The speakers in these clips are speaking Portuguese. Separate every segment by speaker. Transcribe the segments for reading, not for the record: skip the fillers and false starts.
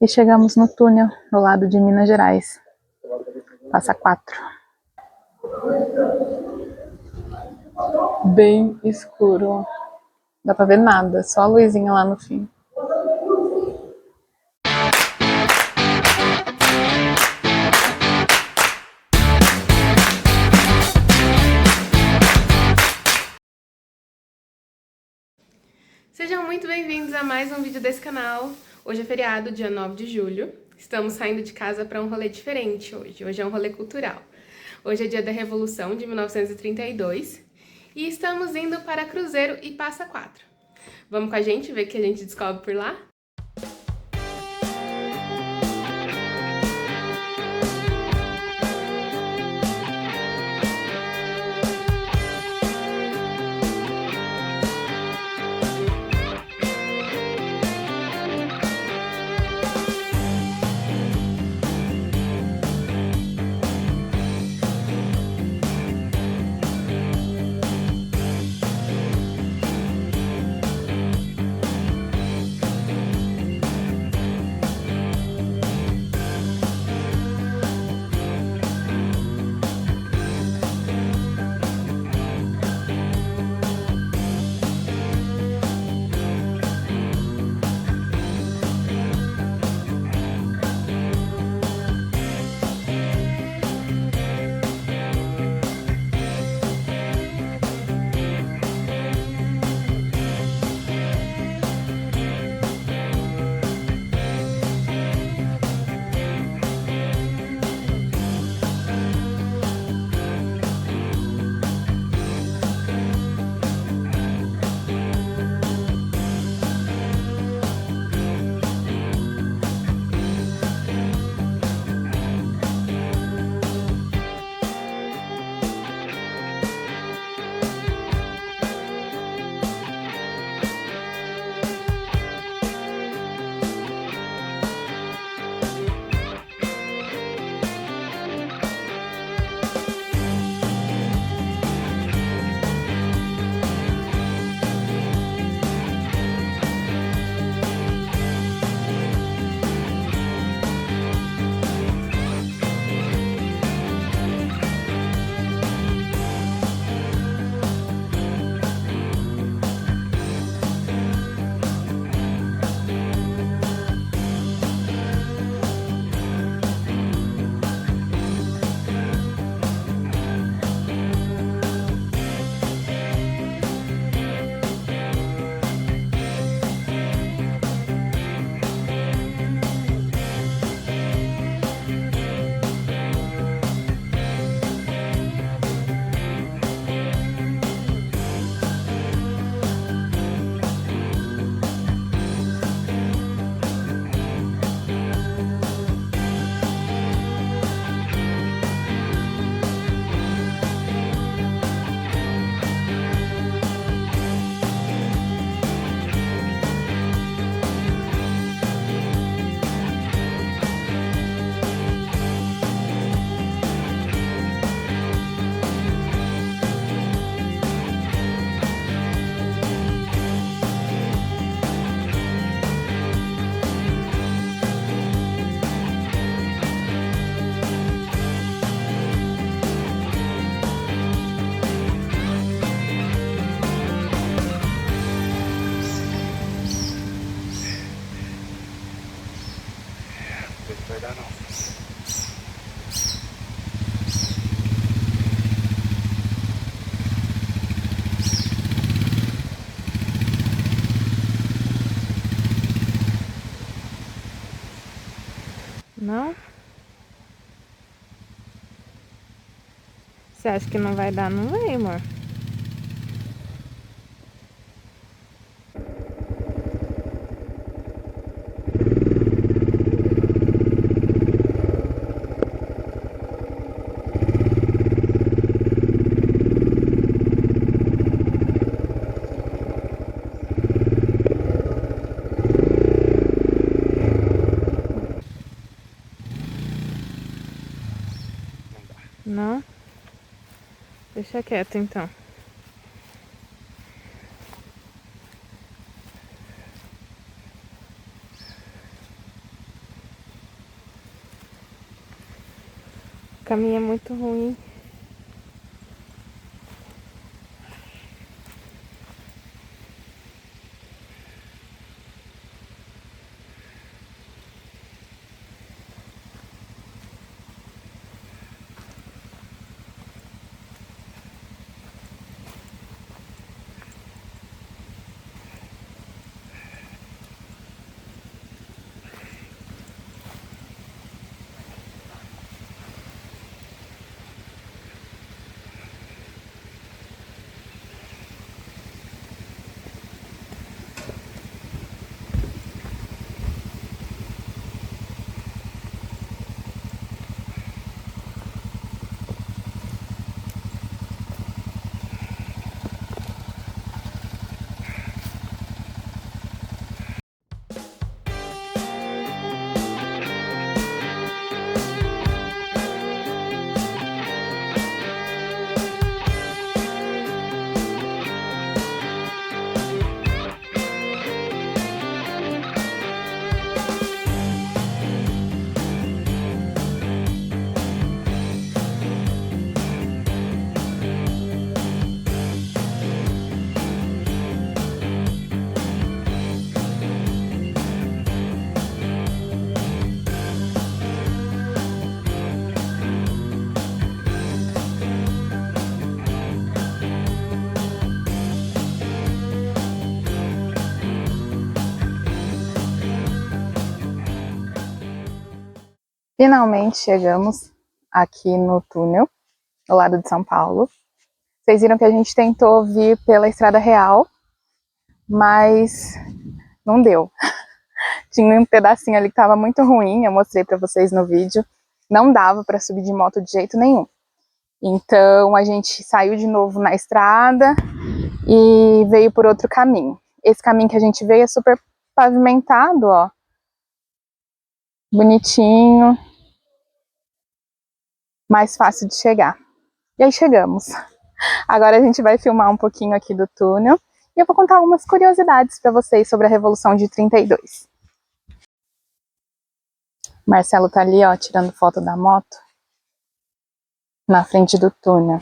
Speaker 1: E chegamos no túnel do lado de Minas Gerais. Passa 4. Bem escuro. Não dá pra ver nada, só a luzinha lá no fim.
Speaker 2: Sejam muito bem-vindos a mais um vídeo desse canal. Hoje é feriado, dia 9 de julho. Estamos saindo de casa para um rolê diferente hoje. Hoje é um rolê cultural. Hoje é dia da Revolução de 1932 e estamos indo para Cruzeiro e Passa Quatro. Vamos com a gente ver o que a gente descobre por lá?
Speaker 3: Vai dar não.
Speaker 2: Não? Você acha que não vai dar? Não vai, amor. Não? Deixa quieto então. caminho é muito ruim.
Speaker 1: Finalmente chegamos aqui no túnel, do lado de São Paulo. Vocês viram que a gente tentou vir pela Estrada Real, mas não deu. Tinha um pedacinho ali que estava muito ruim, eu mostrei para vocês no vídeo. Não dava para subir de moto de jeito nenhum. Então a gente saiu de novo na estrada e veio por outro caminho. Esse caminho que a gente veio é super pavimentado, ó. Bonitinho. Mais fácil de chegar. E aí chegamos. Agora a gente vai filmar um pouquinho aqui do túnel e eu vou contar algumas curiosidades para vocês sobre a Revolução de 32. Marcelo tá ali, ó, tirando foto da moto na frente do túnel.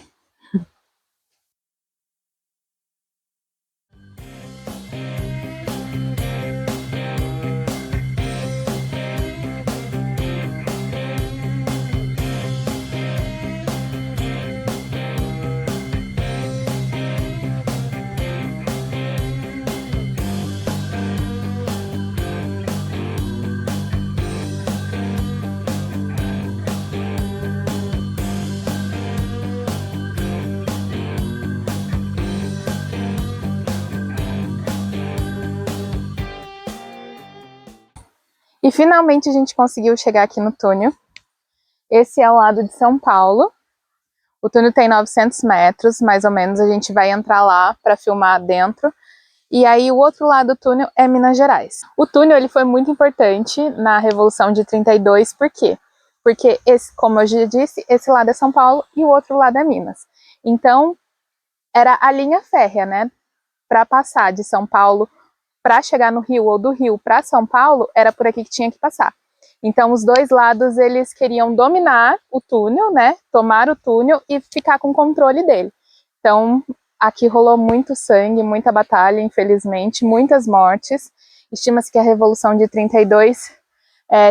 Speaker 1: E finalmente a gente conseguiu chegar aqui no túnel. Esse é o lado de São Paulo. O túnel tem 900 metros, mais ou menos. A gente vai entrar lá para filmar dentro. E aí o outro lado do túnel é Minas Gerais. O túnel ele foi muito importante na Revolução de 32, por quê? Porque, como eu já disse, esse lado é São Paulo e o outro lado é Minas. Então, era a linha férrea, né? Para passar de São Paulo para chegar no Rio ou do Rio para São Paulo, era por aqui que tinha que passar. Então, os dois lados, eles queriam dominar o túnel, né? Tomar o túnel e ficar com o controle dele. Então, aqui rolou muito sangue, muita batalha, infelizmente, muitas mortes. Estima-se que a Revolução de 32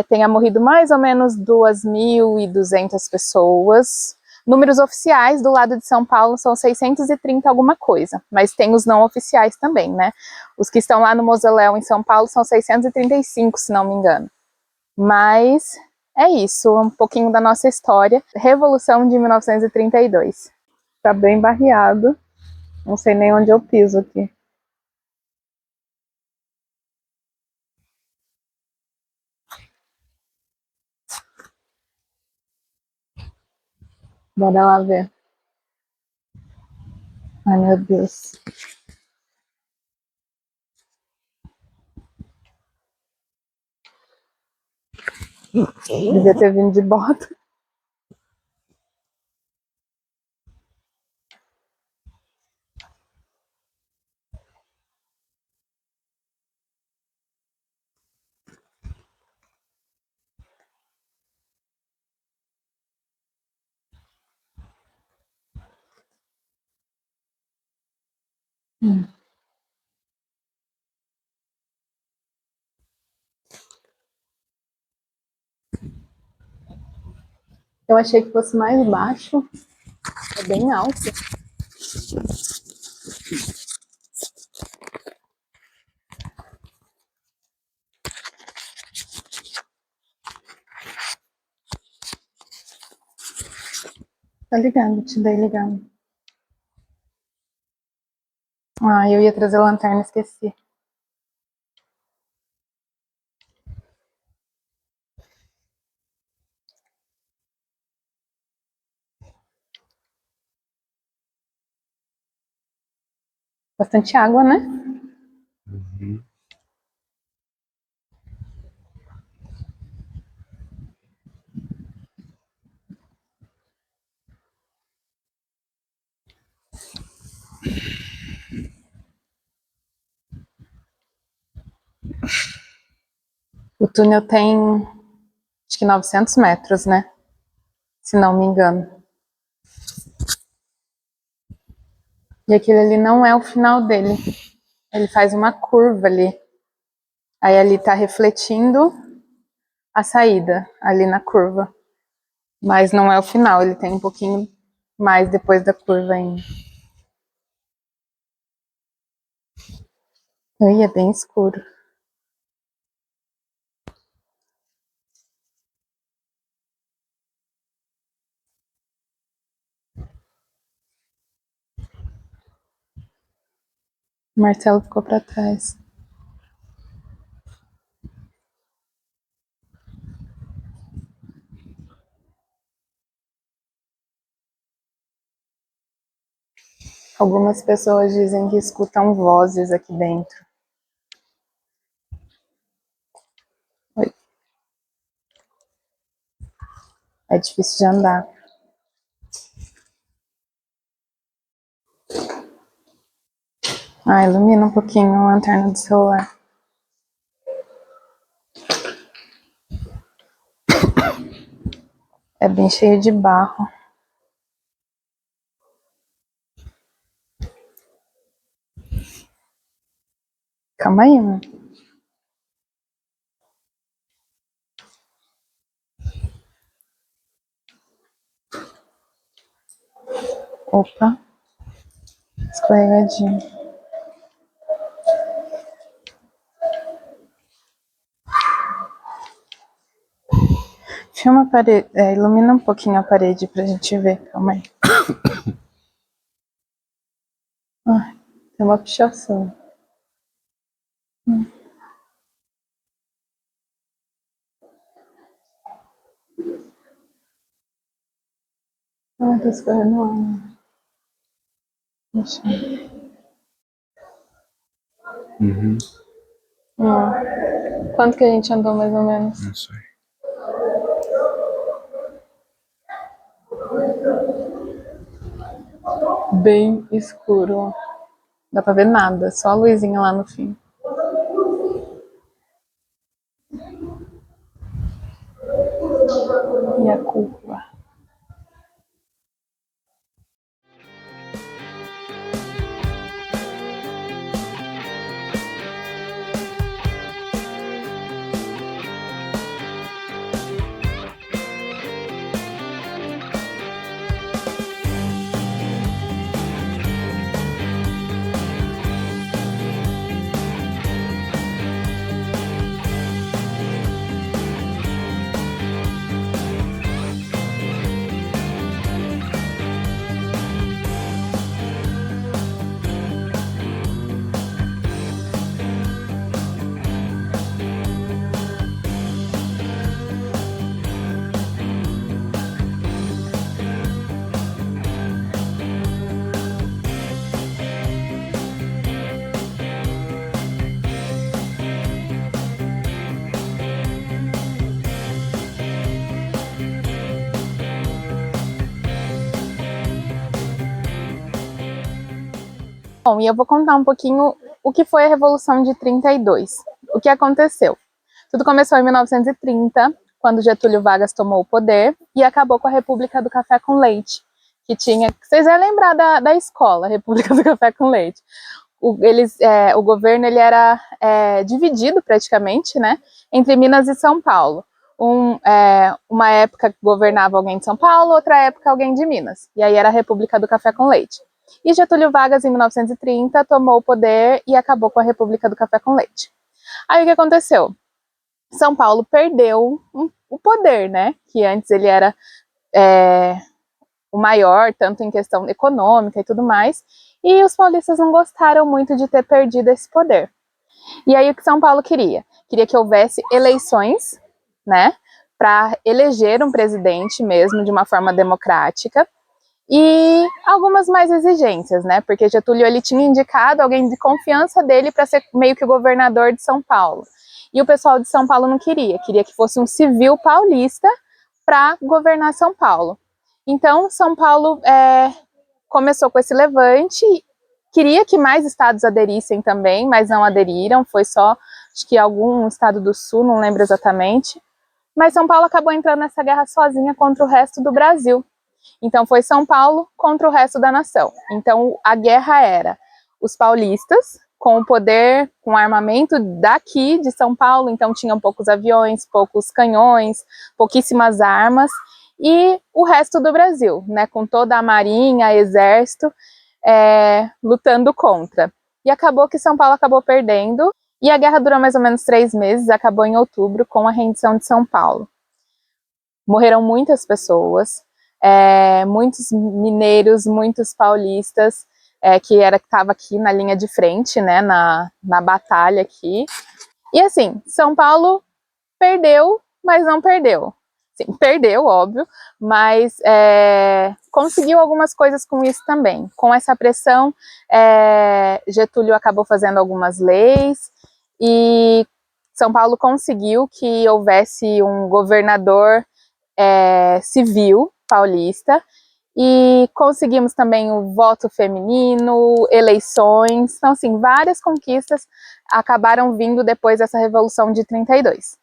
Speaker 1: tenha morrido mais ou menos 2.200 pessoas. Números oficiais do lado de São Paulo são 630 alguma coisa, mas tem os não oficiais também, né? Os que estão lá no mausoléu em São Paulo são 635, se não me engano. Mas é isso, um pouquinho da nossa história. Revolução de 1932. Tá bem barreado, não sei nem onde eu piso aqui. Bora lá ver. Ai, meu Deus. Devia ter vindo de bota. Eu achei que fosse mais baixo. É bem alto. Tá ligado, te dei ligado. Ah, eu ia trazer a lanterna, esqueci. Bastante água, né?
Speaker 3: Uhum.
Speaker 1: O túnel tem, acho que 900 metros, né? Se não me engano. E aquele ali não é o final dele. Ele faz uma curva ali. Aí ali tá refletindo a saída, ali na curva. Mas não é o final, ele tem um pouquinho mais depois da curva ainda. Ui, é bem escuro. O Marcelo ficou pra trás. Algumas pessoas dizem que escutam vozes aqui dentro. Oi. É difícil de andar. Ah, ilumina um pouquinho a lanterna do celular. É bem cheio de barro. Calma aí, mano. Opa. Escorregadinho. Filma a parede, ilumina um pouquinho a parede pra gente ver. Calma aí. Ai, tem uma pichação. Ai, tá escorrendo água. Deixa eu...
Speaker 3: Uhum.
Speaker 1: Quanto que a gente andou mais ou menos?
Speaker 3: Não sei.
Speaker 1: Bem escuro. Dá pra ver nada, só a luzinha lá no fim. E a curva. Bom, e eu vou contar um pouquinho o que foi a Revolução de 32. O que aconteceu? Tudo começou em 1930, quando Getúlio Vargas tomou o poder e acabou com a República do Café com Leite, que tinha... Vocês vão lembrar da escola, República do Café com Leite. o governo ele era dividido praticamente, né, entre Minas e São Paulo. Uma época governava alguém de São Paulo, outra época alguém de Minas. E aí era a República do Café com Leite. E Getúlio Vargas, em 1930, tomou o poder e acabou com a República do Café com Leite. Aí o que aconteceu? São Paulo perdeu o poder, né? Que antes ele era o maior, tanto em questão econômica e tudo mais. E os paulistas não gostaram muito de ter perdido esse poder. E aí o que São Paulo queria? Queria que houvesse eleições, né? Para eleger um presidente mesmo de uma forma democrática. E algumas mais exigências, né? Porque Getúlio ele tinha indicado alguém de confiança dele para ser meio que o governador de São Paulo. E o pessoal de São Paulo não queria que fosse um civil paulista para governar São Paulo. Então, São Paulo começou com esse levante, queria que mais estados aderissem também, mas não aderiram, foi só, acho que algum estado do sul, não lembro exatamente. Mas São Paulo acabou entrando nessa guerra sozinha contra o resto do Brasil. Então foi São Paulo contra o resto da nação. Então a guerra era os paulistas com o poder, com o armamento daqui de São Paulo, então tinham poucos aviões, poucos canhões, pouquíssimas armas, e o resto do Brasil, né, com toda a marinha, exército, lutando contra. E acabou que São Paulo acabou perdendo, e a guerra durou mais ou menos 3 meses, acabou em outubro com a rendição de São Paulo. Morreram muitas pessoas, muitos mineiros, muitos paulistas, que estava aqui na linha de frente, né, na batalha aqui. E assim, São Paulo perdeu, mas não perdeu. Sim, perdeu, óbvio, mas conseguiu algumas coisas com isso também. Com essa pressão, Getúlio acabou fazendo algumas leis e São Paulo conseguiu que houvesse um governador civil paulista, e conseguimos também o voto feminino, eleições, então assim, várias conquistas acabaram vindo depois dessa Revolução de 32.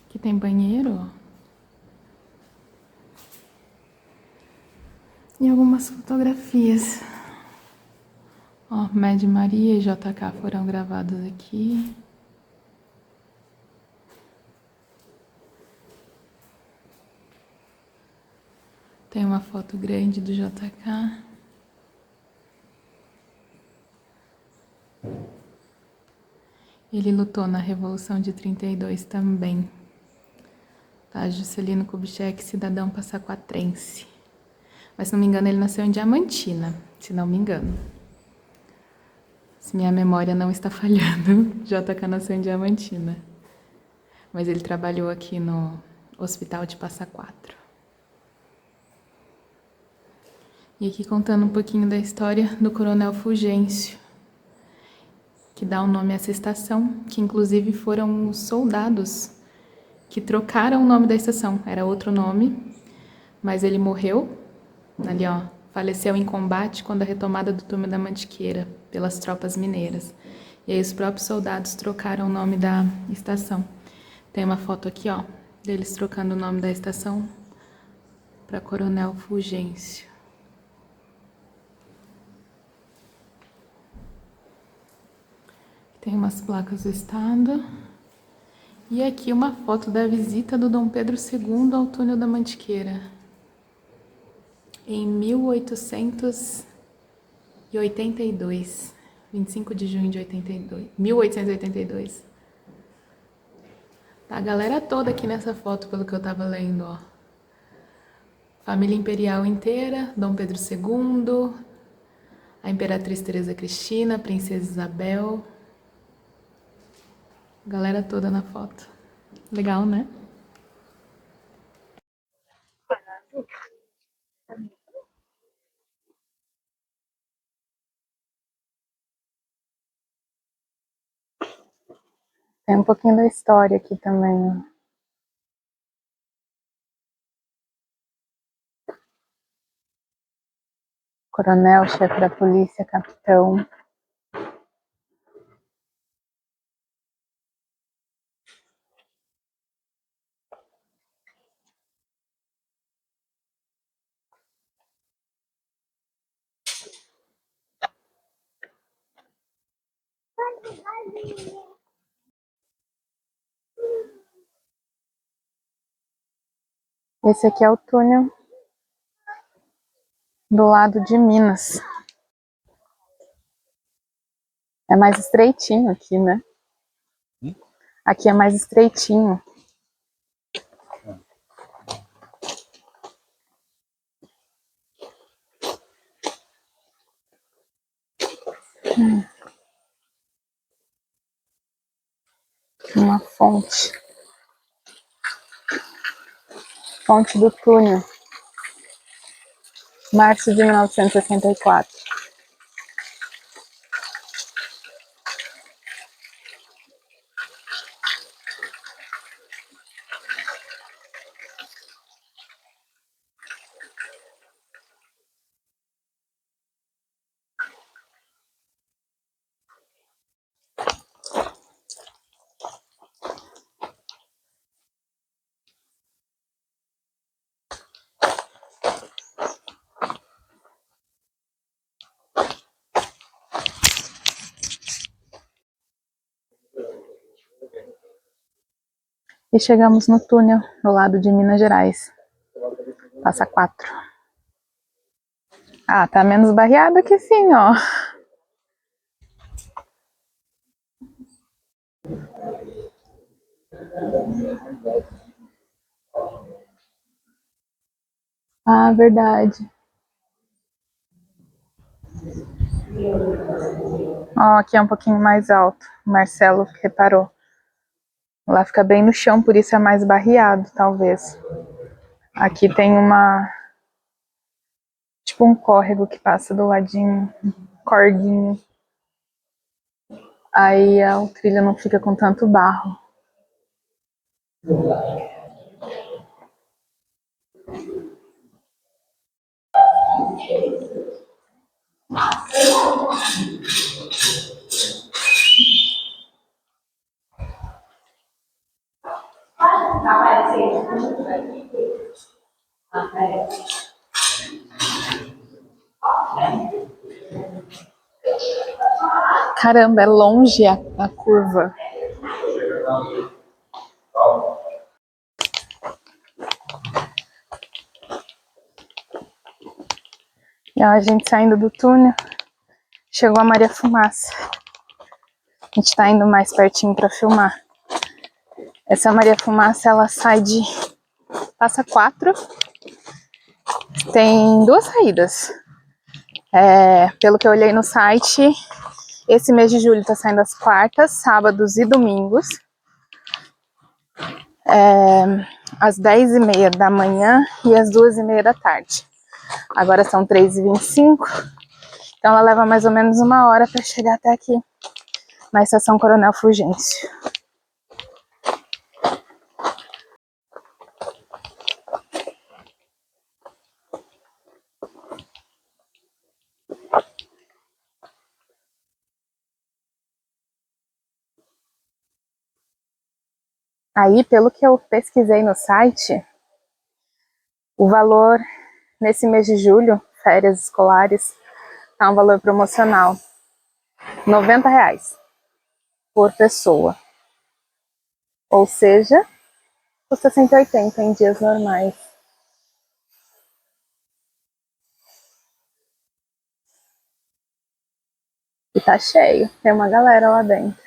Speaker 2: Aqui tem banheiro, ó. E algumas fotografias. Ó, Mad Maria e JK foram gravados aqui. Tem uma foto grande do JK. Ele lutou na Revolução de 32 também. Tá, Juscelino Kubitschek, cidadão passaquatrense. Mas, se não me engano, ele nasceu em Diamantina, se não me engano. Se minha memória não está falhando, JK nasceu em Diamantina. Mas ele trabalhou aqui no Hospital de Passa Quatro. E aqui contando um pouquinho da história do Coronel Fulgêncio, que dá o nome a essa estação, que inclusive foram os soldados que trocaram o nome da estação. Era outro nome, mas ele morreu, ali ó, faleceu em combate quando a retomada do túnel da Mantiqueira pelas tropas mineiras. E aí os próprios soldados trocaram o nome da estação. Tem uma foto aqui, ó, deles trocando o nome da estação para Coronel Fulgêncio. Tem umas placas do estado. E aqui uma foto da visita do Dom Pedro II ao túnel da Mantiqueira. Em 1882. 25 de junho de 1882. Tá a galera toda aqui nessa foto, pelo que eu tava lendo, ó. Família imperial inteira, Dom Pedro II, a Imperatriz Teresa Cristina, a Princesa Isabel. Galera toda na foto. Legal, né?
Speaker 1: Tem um pouquinho da história aqui também. Coronel, chefe da polícia, capitão. Esse aqui é o túnel do lado de Minas. É mais estreitinho aqui, né? Aqui é mais estreitinho. Uma fonte. Fonte do túnel. Março de 1964. E chegamos no túnel do lado de Minas Gerais. Passa quatro. Ah, tá menos barreado que sim, ó. Ah, verdade. Ó, aqui é um pouquinho mais alto. O Marcelo reparou. Lá fica bem no chão, por isso é mais barreado, talvez. Aqui tem uma... tipo um córrego que passa do ladinho. Um corguinho. Aí o trilho não fica com tanto barro. Caramba, é longe a curva. E ó, a gente saindo do túnel, chegou a Maria Fumaça. A gente tá indo mais pertinho pra filmar. Essa Maria Fumaça, ela sai de passa 4. Tem 2 saídas. Pelo que eu olhei no site, esse mês de julho tá saindo às quartas, sábados e domingos. Às 10h30 da manhã e às 2h30 da tarde. Agora são 3h25. Então ela leva mais ou menos 1 hora para chegar até aqui, na estação Coronel Fulgêncio. Aí, pelo que eu pesquisei no site, o valor nesse mês de julho, férias escolares, tá um valor promocional. R$ 90 por pessoa. Ou seja, custa 180 em dias normais. E tá cheio, tem uma galera lá dentro.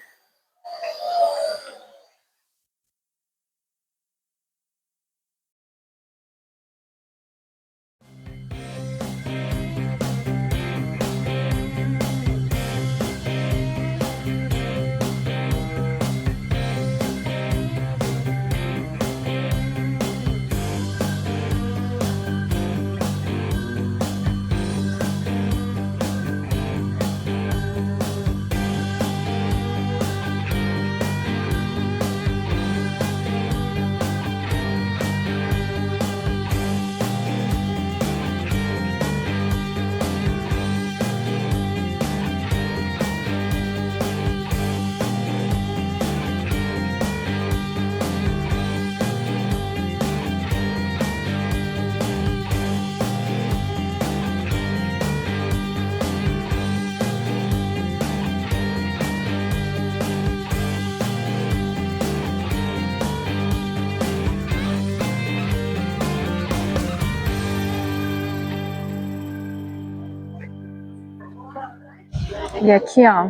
Speaker 1: E aqui, ó,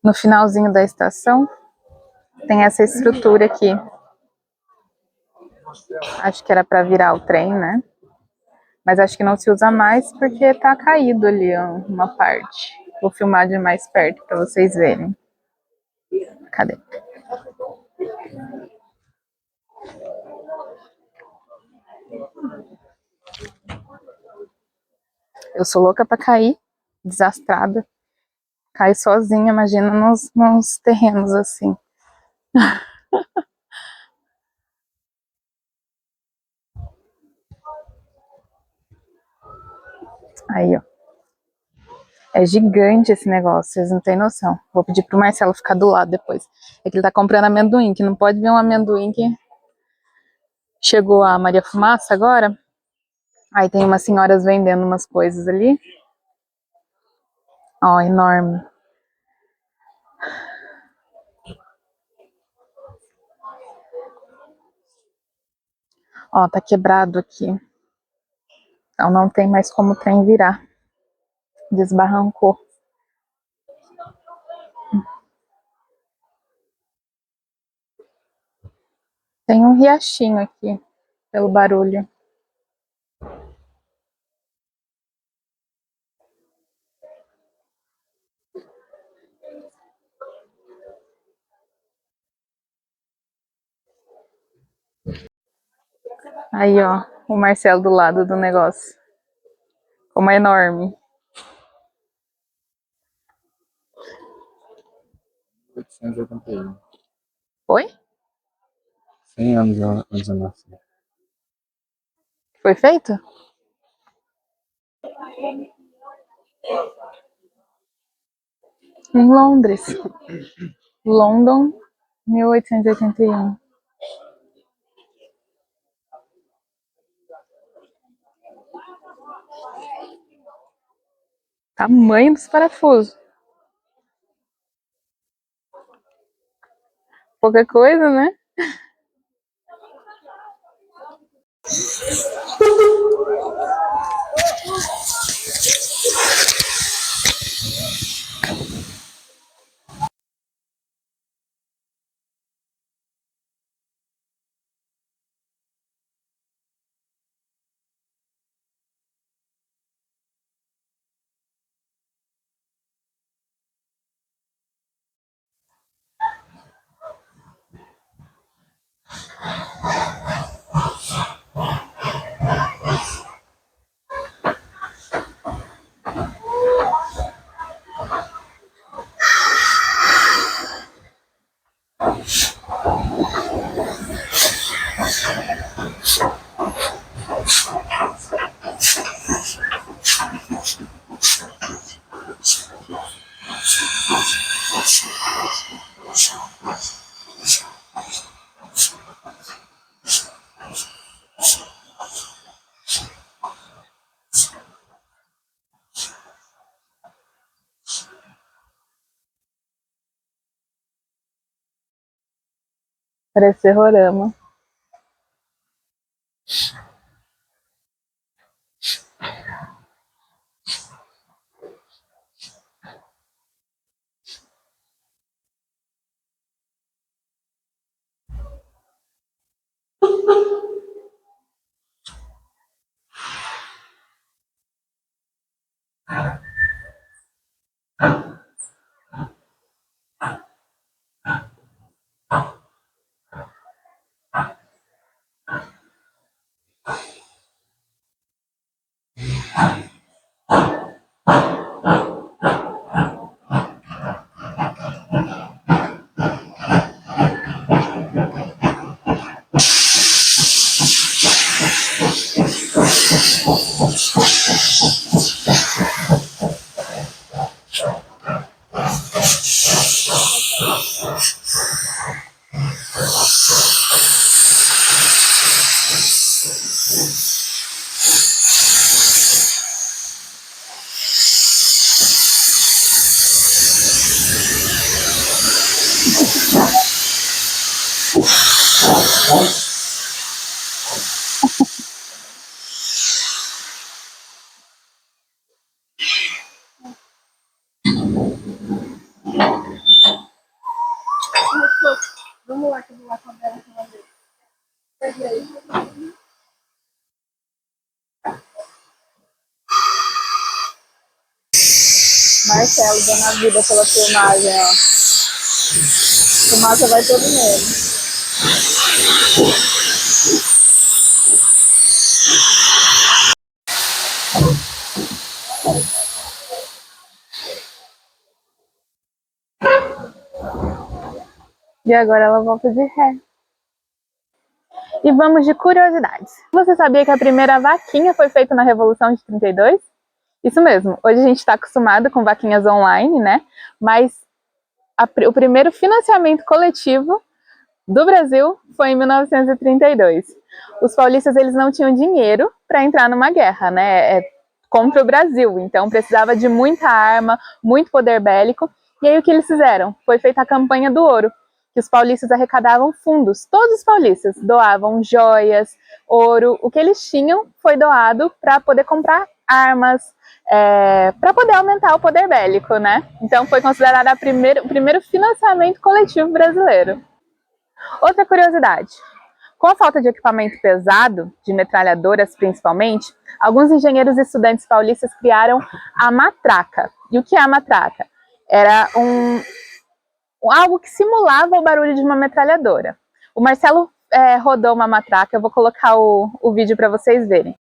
Speaker 1: no finalzinho da estação, tem essa estrutura aqui. Acho que era para virar o trem, né? Mas acho que não se usa mais porque tá caído ali, ó, uma parte. Vou filmar de mais perto para vocês verem. Cadê? Eu sou louca para cair, desastrada. Cair sozinha, imagina nos terrenos assim. Aí, ó. É gigante esse negócio, vocês não têm noção. Vou pedir pro Marcelo ficar do lado depois. É que ele tá comprando amendoim, que não pode ver um amendoim que... Chegou a Maria Fumaça agora. Aí tem umas senhoras vendendo umas coisas ali. Ó, enorme. Ó, tá quebrado aqui. Então não tem mais como o trem virar. Desbarrancou. Tem um riachinho aqui, pelo barulho. Aí, ó, o Marcelo do lado do negócio. Como é enorme.
Speaker 3: 881.
Speaker 1: Oi?
Speaker 3: 100 anos antes da nasci.
Speaker 1: Foi feito? Em Londres. London, 1881. Tamanho dos parafusos. Pouca coisa, né? Parece Rorama. Vamos lá que eu vou lá com a Bela uma vez. Marcelo dando a vida pela filmagem, ó. Fumaça vai todo nele. E agora ela volta de ré. E vamos de curiosidades. Você sabia que a primeira vaquinha foi feita na Revolução de 32? Isso mesmo, hoje a gente está acostumado com vaquinhas online, né? Mas o primeiro financiamento coletivo do Brasil foi em 1932. Os paulistas eles não tinham dinheiro para entrar numa guerra, né? Contra o Brasil, então precisava de muita arma, muito poder bélico. E aí o que eles fizeram? Foi feita a campanha do ouro, que os paulistas arrecadavam fundos. Todos os paulistas doavam joias, ouro. O que eles tinham foi doado para poder comprar armas, para poder aumentar o poder bélico, né? Então foi considerado o primeiro financiamento coletivo brasileiro. Outra curiosidade, com a falta de equipamento pesado, de metralhadoras principalmente, alguns engenheiros e estudantes paulistas criaram a matraca. E o que é a matraca? Era algo que simulava o barulho de uma metralhadora. O Marcelo rodou uma matraca, eu vou colocar o vídeo para vocês verem.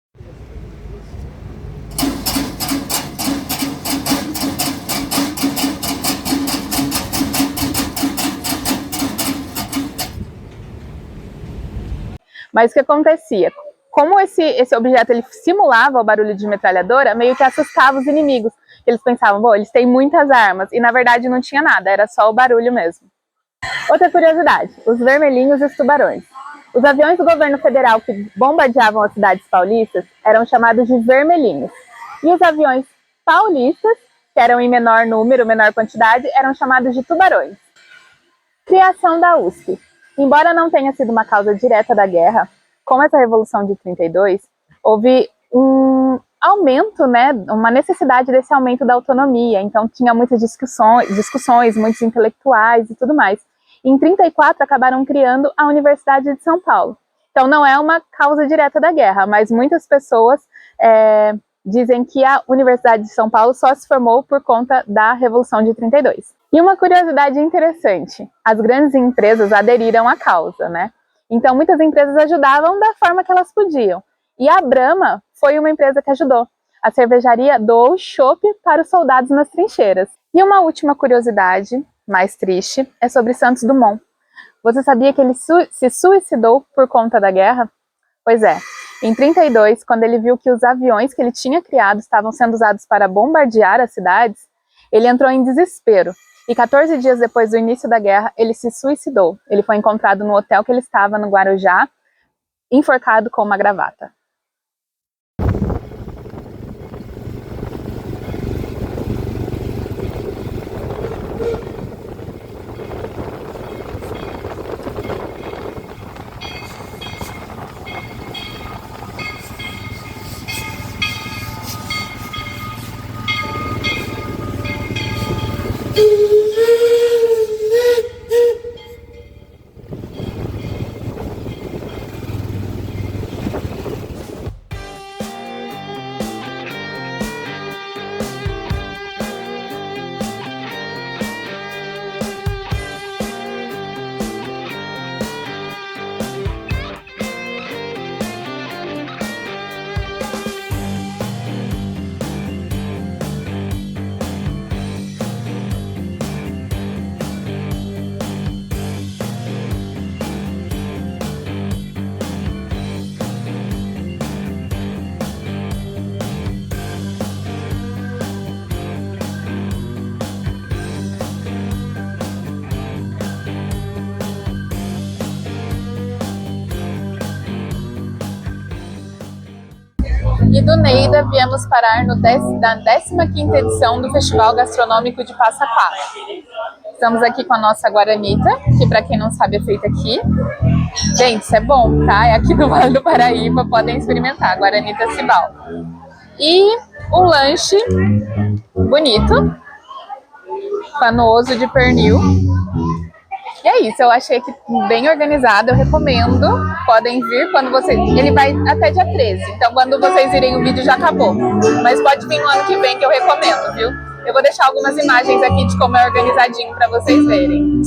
Speaker 1: Mas o que acontecia? Como esse objeto ele simulava o barulho de metralhadora, meio que assustava os inimigos. Eles pensavam, bom, eles têm muitas armas, e na verdade não tinha nada, era só o barulho mesmo. Outra curiosidade, os vermelhinhos e os tubarões. Os aviões do governo federal que bombardeavam as cidades paulistas eram chamados de vermelhinhos. E os aviões paulistas, que eram em menor número, menor quantidade, eram chamados de tubarões. Criação da USP. Embora não tenha sido uma causa direta da guerra, com essa Revolução de 32, houve um aumento, né, uma necessidade desse aumento da autonomia, então tinha muitas discussões, muitos intelectuais e tudo mais. Em 34 acabaram criando a Universidade de São Paulo. Então não é uma causa direta da guerra, mas muitas pessoas dizem que a Universidade de São Paulo só se formou por conta da Revolução de 32. E uma curiosidade interessante, as grandes empresas aderiram à causa, né? Então muitas empresas ajudavam da forma que elas podiam. E a Brahma foi uma empresa que ajudou. A cervejaria doou chopp para os soldados nas trincheiras. E uma última curiosidade, mais triste, é sobre Santos Dumont. Você sabia que ele se suicidou por conta da guerra? Pois é, em 32, quando ele viu que os aviões que ele tinha criado estavam sendo usados para bombardear as cidades, ele entrou em desespero. E 14 dias depois do início da guerra, ele se suicidou. Ele foi encontrado no hotel que ele estava, no Guarujá, enforcado com uma gravata. E do Neida viemos parar na 15ª edição do Festival Gastronômico de Passa Quatro. Estamos aqui com a nossa guaranita, que para quem não sabe é feita aqui. Gente, isso é bom, tá? É aqui do Vale do Paraíba, podem experimentar, guaranita Cibal. E um lanche bonito, panoso de pernil. E é isso, eu achei aqui bem organizado, eu recomendo. Podem vir quando vocês... Ele vai até dia 13, então quando vocês virem o vídeo já acabou. Mas pode vir no ano que vem que eu recomendo, viu? Eu vou deixar algumas imagens aqui de como é organizadinho para vocês verem.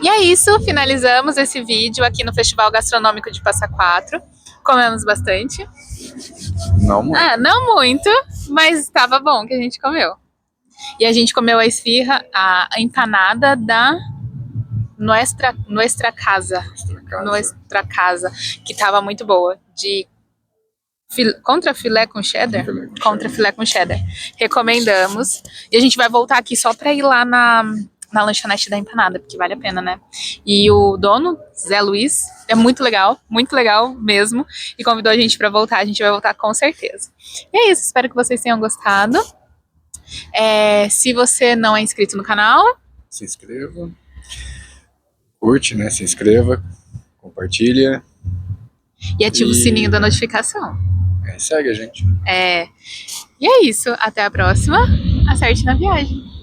Speaker 1: E é isso, finalizamos esse vídeo aqui no Festival Gastronômico de Passa Quatro. Comemos bastante.
Speaker 3: Não muito.
Speaker 1: Ah, não muito, mas estava bom que a gente comeu. E a gente comeu a esfirra, a empanada da Nuestra Casa, que estava muito boa, de contra filé com cheddar? Contra filé com cheddar. Recomendamos. E a gente vai voltar aqui só para ir lá na lanchonete da empanada, porque vale a pena, né? E o dono, Zé Luiz, é muito legal mesmo, e convidou a gente para voltar. A gente vai voltar com certeza. E é isso, espero que vocês tenham gostado. Se você não é inscrito no canal,
Speaker 3: Se inscreva. Curte, né? Se inscreva. Compartilha.
Speaker 1: E ativa o sininho da notificação.
Speaker 3: Segue a gente.
Speaker 1: E é isso, até a próxima. Acerte na viagem.